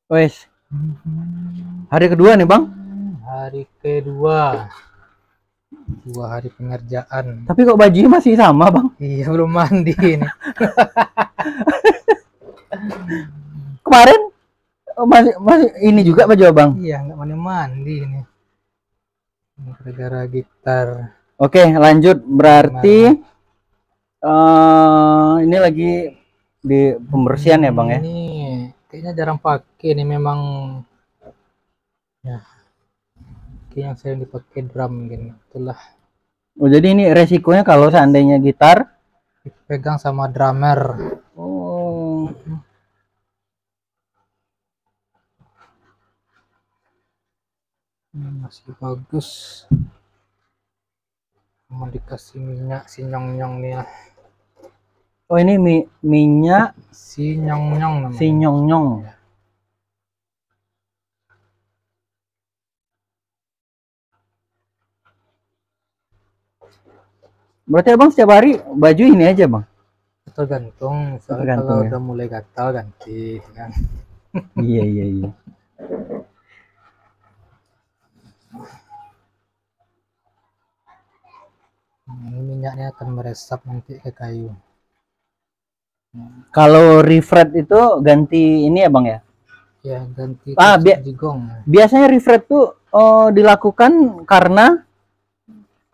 Wes, hari kedua nih Bang. Hari kedua, 2 hari pengerjaan. Tapi kok bajunya masih sama Bang? Iya, belum mandi ini. Kemarin masih masih ini juga baju Abang. Iya, nggak mandi ini. Gara-gara gitar. Oke, lanjut. Berarti ini lagi di pembersihan ya Bang ya? Ini kayaknya jarang pakai nih, memang ya. Kayaknya yang sering dipakai drum gini. Itulah Oh, jadi ini resikonya kalau seandainya gitar dipegang sama drummer. oh, Masih bagus. Mau dikasih minyak si nyong-nyong nih ya. oh ini minyak Si nyong-nyong namanya. si nyong-nyong. Berarti Abang setiap hari baju ini aja Bang? Tergantung, misalnya Tergantung kalau ya? udah mulai gatal ganti kan. Iya, iya, iya. Ini minyaknya akan meresap nanti ke kayu. Kalau refret itu ganti ini ya Bang ya? Ya, ganti jigong. Biasanya refret tuh dilakukan karena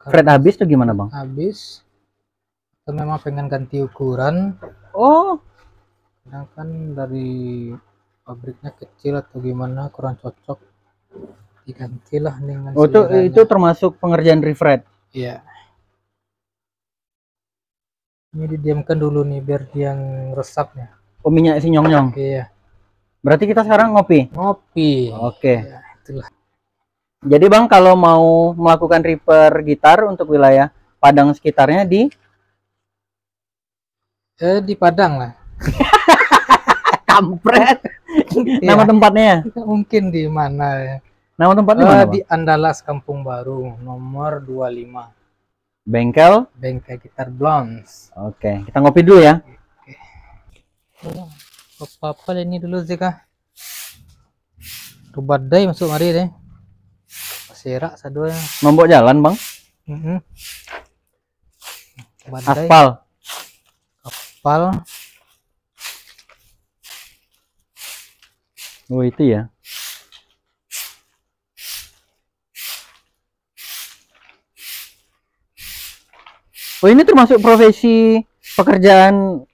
thread habis tuh gimana Bang? Habis, kita memang pengen ganti ukuran. Oh, Sedangkan dari pabriknya kecil atau gimana kurang cocok, digantilah dengan oh seleranya. itu termasuk pengerjaan refret. Iya. Ini didiamkan dulu nih biar dia resapnya. Oh, minyak si nyong-nyong. Iya. Berarti kita sekarang ngopi. Ngopi. Oke. Ya, itulah. Jadi Bang kalau mau melakukan repair gitar untuk wilayah Padang sekitarnya di Di Padang lah. Kampret. Iya. Nama tempatnya? Mungkin di mana ya? Nama tempatnya mana Bang? Di Andalas Kampung Baru, nomor 25. Bengkel. Bengkel Gitar Blons. Oke, kita ngopi dulu ya. Apa ini dulu sih kah? Badai masuk mari deh. Serak sadua. Nombok jalan Bang. Badai. Aspal. Aspal. Oh itu ya. Oh ini termasuk profesi pekerjaan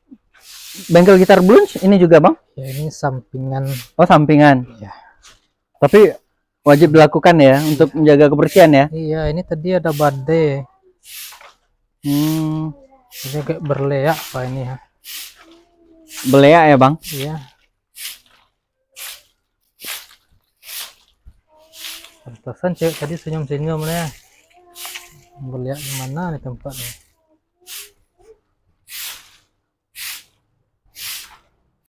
bengkel gitar Blons ini juga Bang? Ya ini sampingan. Oh sampingan. Ya. Tapi wajib dilakukan ya untuk menjaga kebersihan ya. Iya ini tadi ada badai. Ini kayak berleak apa ini ya? Beleak ya Bang? Iya. Pantesan cewek tadi senyum-senyum nih. Berlihat di mana nih tempatnya?